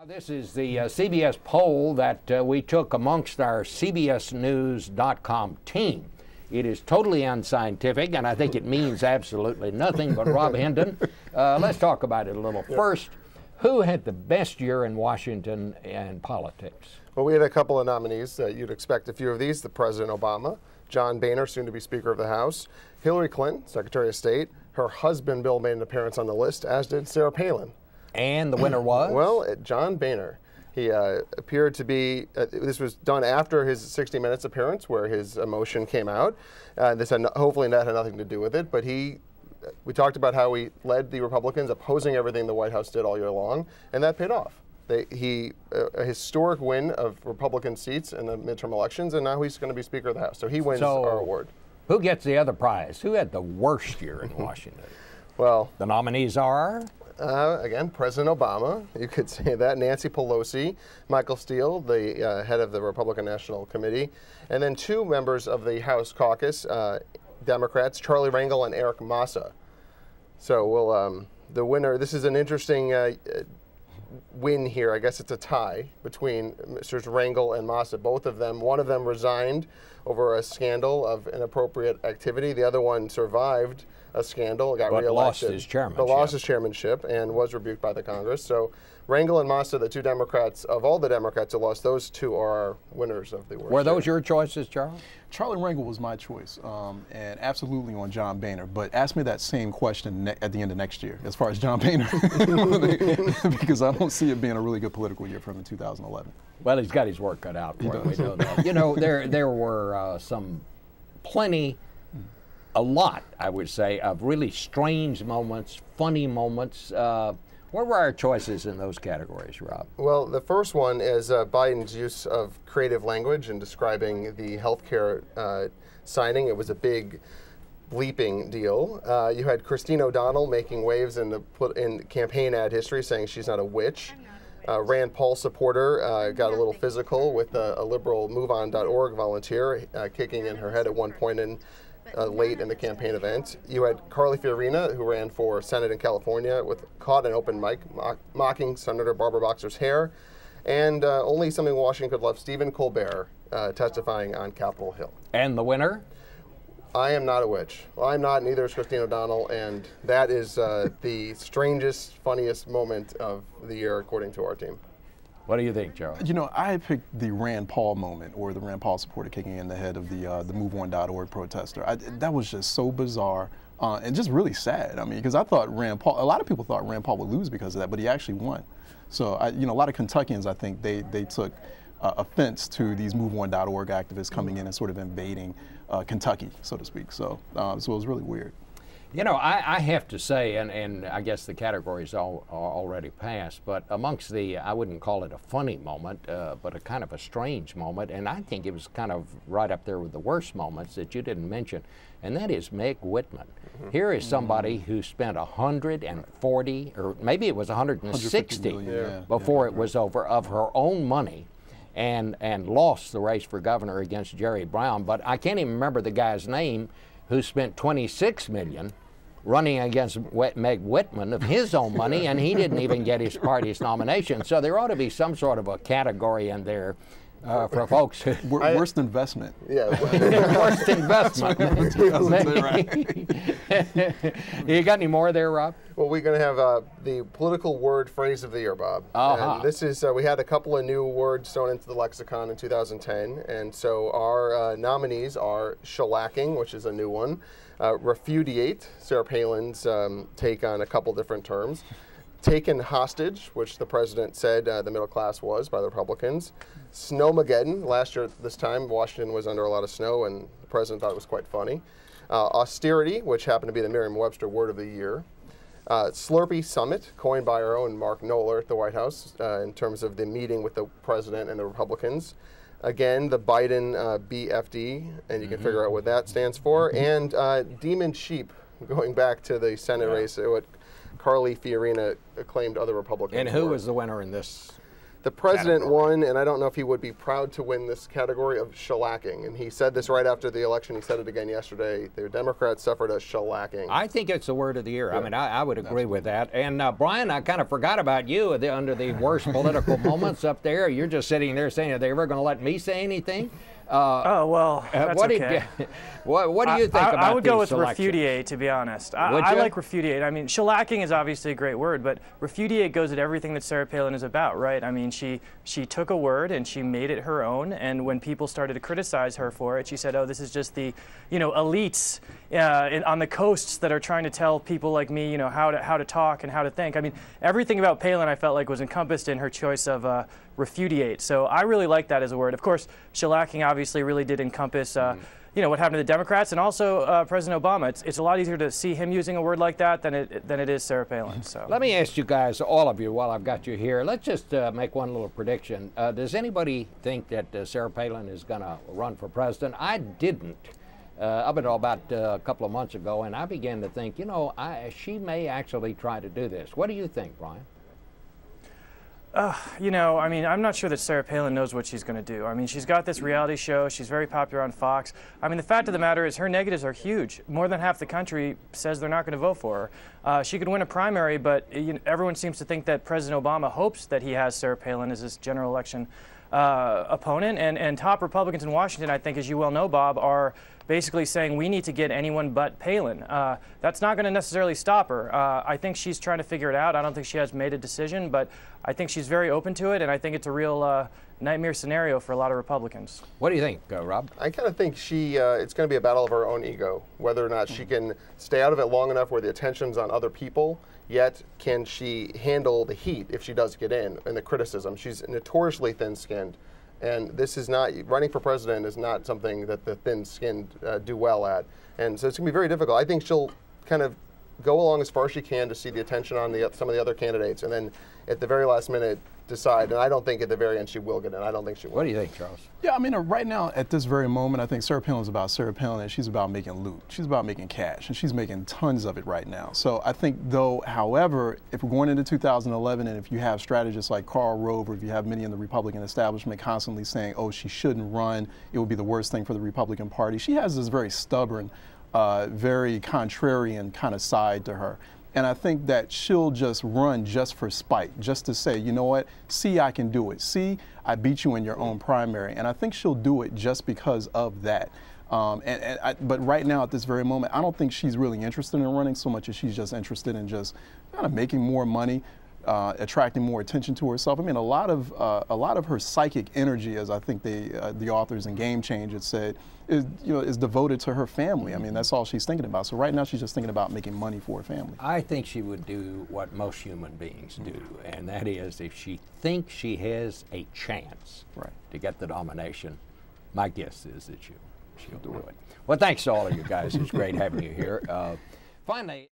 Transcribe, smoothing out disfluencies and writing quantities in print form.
This is the CBS poll that we took amongst our CBSNews.com team. It is totally unscientific, and I think it means absolutely nothing. But Rob Hendin, let's talk about it a little. First, who had the best year in Washington and politics? Well, we had a couple of nominees. You'd expect a few of these. The President Obama, John Boehner, soon to be Speaker of the House, Hillary Clinton, Secretary of State. Her husband, Bill, made an appearance on the list, as did Sarah Palin. And the winner was? Well, John Boehner. He appeared to be, this was done after his 60 Minutes appearance where his emotion came out. This had hopefully that had nothing to do with it, but we talked about how he led the Republicans opposing everything the White House did all year long, and that paid off. A historic win of Republican seats in the midterm elections, and now he's going to be Speaker of the House. So he wins our award. Who gets the other prize? Who had the worst year in Washington? Well, the nominees are? Again, President Obama, you could say that, Nancy Pelosi, Michael Steele, the head of the Republican National Committee, and then two members of the House caucus, Democrats, Charlie Rangel and Eric Massa. So the winner, this is an interesting win here. I guess it's a tie between Mr. Rangel and Massa. Both of them, one of them resigned over a scandal of inappropriate activity. The other one survived a scandal, got reelected. Lost his chairmanship. But lost his chairmanship and was rebuked by the Congress. So Rangel and Massa, the two Democrats, of all the Democrats who lost, those two are our winners of the award. Were those your choices, Charles? Charlie Rangel was my choice, and absolutely on John Boehner. But ask me that same question at the end of next year, as far as John Boehner, because I don't see it being a really good political year for him in 2011. Well, he's got his work cut out for him. We know that. You know, there were a lot, I would say, of really strange moments, funny moments. What were our choices in those categories, Rob? Well, the first one is Biden's use of creative language in describing the health care signing. It was a big bleeping deal. You had Christine O'Donnell making waves in campaign ad history, saying she's not a witch. Rand Paul supporter got a little physical with a liberal MoveOn.org volunteer kicking in her head at one point late in the campaign event. You had Carly Fiorina, who ran for Senate in California, caught an open mic mocking Senator Barbara Boxer's hair. And only something Washington could love, Stephen Colbert testifying on Capitol Hill. And the winner? I am not a witch. Well, I'm not, neither is Christine O'Donnell, and that is the strangest, funniest moment of the year, according to our team. What do you think, Joe? You know, I picked the Rand Paul moment, or the Rand Paul supporter kicking in the head of the MoveOn.org protester. That was just so bizarre and just really sad. I mean, because I thought a lot of people thought Rand Paul would lose because of that, but he actually won. So, a lot of Kentuckians, I think, they took offense to these MoveOn.org activists coming in and sort of invading Kentucky, so to speak. So, so it was really weird. You know, I have to say, and I guess the categories are already passed, but amongst I wouldn't call it a funny moment, but a kind of a strange moment, and I think it was kind of right up there with the worst moments that you didn't mention, and that is Meg Whitman. Here is somebody who spent 140, or maybe it was 160 before it was over, of her own money, and lost the race for governor against Jerry Brown. But I can't even remember the guy's name who spent $26 million running against Meg Whitman of his own money, and he didn't even get his party's nomination. So there ought to be some sort of a category in there for folks who... Worst investment. Yeah. Worst investment. You got any more there, Rob? Well, we're going to have the political word phrase of the year, Bob. And this is, we had a couple of new words thrown into the lexicon in 2010, and so our nominees are shellacking, which is a new one, refudiate, Sarah Palin's take on a couple different terms, taken hostage, which the president said the middle class was by the Republicans, snowmageddon. Last year at this time, Washington was under a lot of snow, and the president thought it was quite funny. Austerity, which happened to be the Merriam-Webster word of the year. Slurpee Summit, coined by our own Mark Knoller at the White House in terms of the meeting with the president and the Republicans. Again, the Biden BFD, and you can figure out what that stands for. And Demon Sheep, going back to the Senate race, what Carly Fiorina claimed other Republicans And who was the winner in this? The president won, and I don't know if he would be proud to win this category of shellacking. And he said this right after the election. He said it again yesterday. The Democrats suffered a shellacking. I think it's the word of the year. Yeah. I mean, I would agree with that. And Brian, I kind of forgot about you under the worst political moments up there. You're just sitting there saying, are they ever going to let me say anything? Oh, well, that's what okay. What do you think about I would go with selections? refudiate, to be honest. I like refudiate. I mean, shellacking is obviously a great word, but refudiate goes at everything that Sarah Palin is about, right? I mean, she took a word and she made it her own, and when people started to criticize her for it, she said, oh, this is just the, elites on the coasts that are trying to tell people like me, how to talk and how to think. I mean, everything about Palin I felt like was encompassed in her choice of refudiate. So I really like that as a word. Of course, shellacking obviously really did encompass what happened to the Democrats and also President Obama. It's a lot easier to see him using a word like that than it is Sarah Palin. So let me ask you guys, all of you, while I've got you here, let's just make one little prediction. Does anybody think that Sarah Palin is going to run for president? I didn't. Up until about a couple of months ago, and I began to think, she may actually try to do this. What do you think, Brian? I mean, I'm not sure that Sarah Palin knows what she's going to do. I mean, she's got this reality show. She's very popular on Fox. I mean, the fact of the matter is her negatives are huge. More than half the country says they're not going to vote for her. She could win a primary, but everyone seems to think that President Obama hopes that he has Sarah Palin as his general election opponent. And top Republicans in Washington, I think, as you well know, Bob, are basically saying we need to get anyone but Palin. That's not going to necessarily stop her. I think she's trying to figure it out. I don't think she has made a decision, but I think she's very open to it, and I think it's a real nightmare scenario for a lot of Republicans. What do you think, Rob? I kind of think it's going to be a battle of her own ego, whether or not she can stay out of it long enough where the attention's on other people, yet can she handle the heat if she does get in and the criticism. She's notoriously thin-skinned. And this is not, running for president is not something that the thin-skinned do well at. And so it's going to be very difficult. I think she'll kind of go along as far as she can to see the attention on some of the other candidates, and then at the very last minute decide. And I don't think at the very end she will get in. I don't think she will. What do you think, Charles? Yeah, I mean, right now, at this very moment, I think Sarah Palin is about Sarah Palin, and she's about making loot. She's about making cash, and she's making tons of it right now. So I think, though, however, if we're going into 2011, and if you have strategists like Karl Rove, or if you have many in the Republican establishment constantly saying, oh, she shouldn't run, it would be the worst thing for the Republican Party, she has this very stubborn, very contrarian kind of side to her. And I think that she'll just run just for spite, just to say, you know what, see, I can do it. See, I beat you in your own primary. And I think she'll do it just because of that. But right now, at this very moment, I don't think she's really interested in running so much as she's just interested in just kind of making more money, attracting more attention to herself. I mean, a lot of her psychic energy, as I think the authors in Game Change had said, is devoted to her family. I mean, that's all she's thinking about. So right now, she's just thinking about making money for her family. I think she would do what most human beings do, and that is, if she thinks she has a chance to get the nomination, my guess is that she'll do it. Well, thanks to all of you guys. It's great having you here. Finally.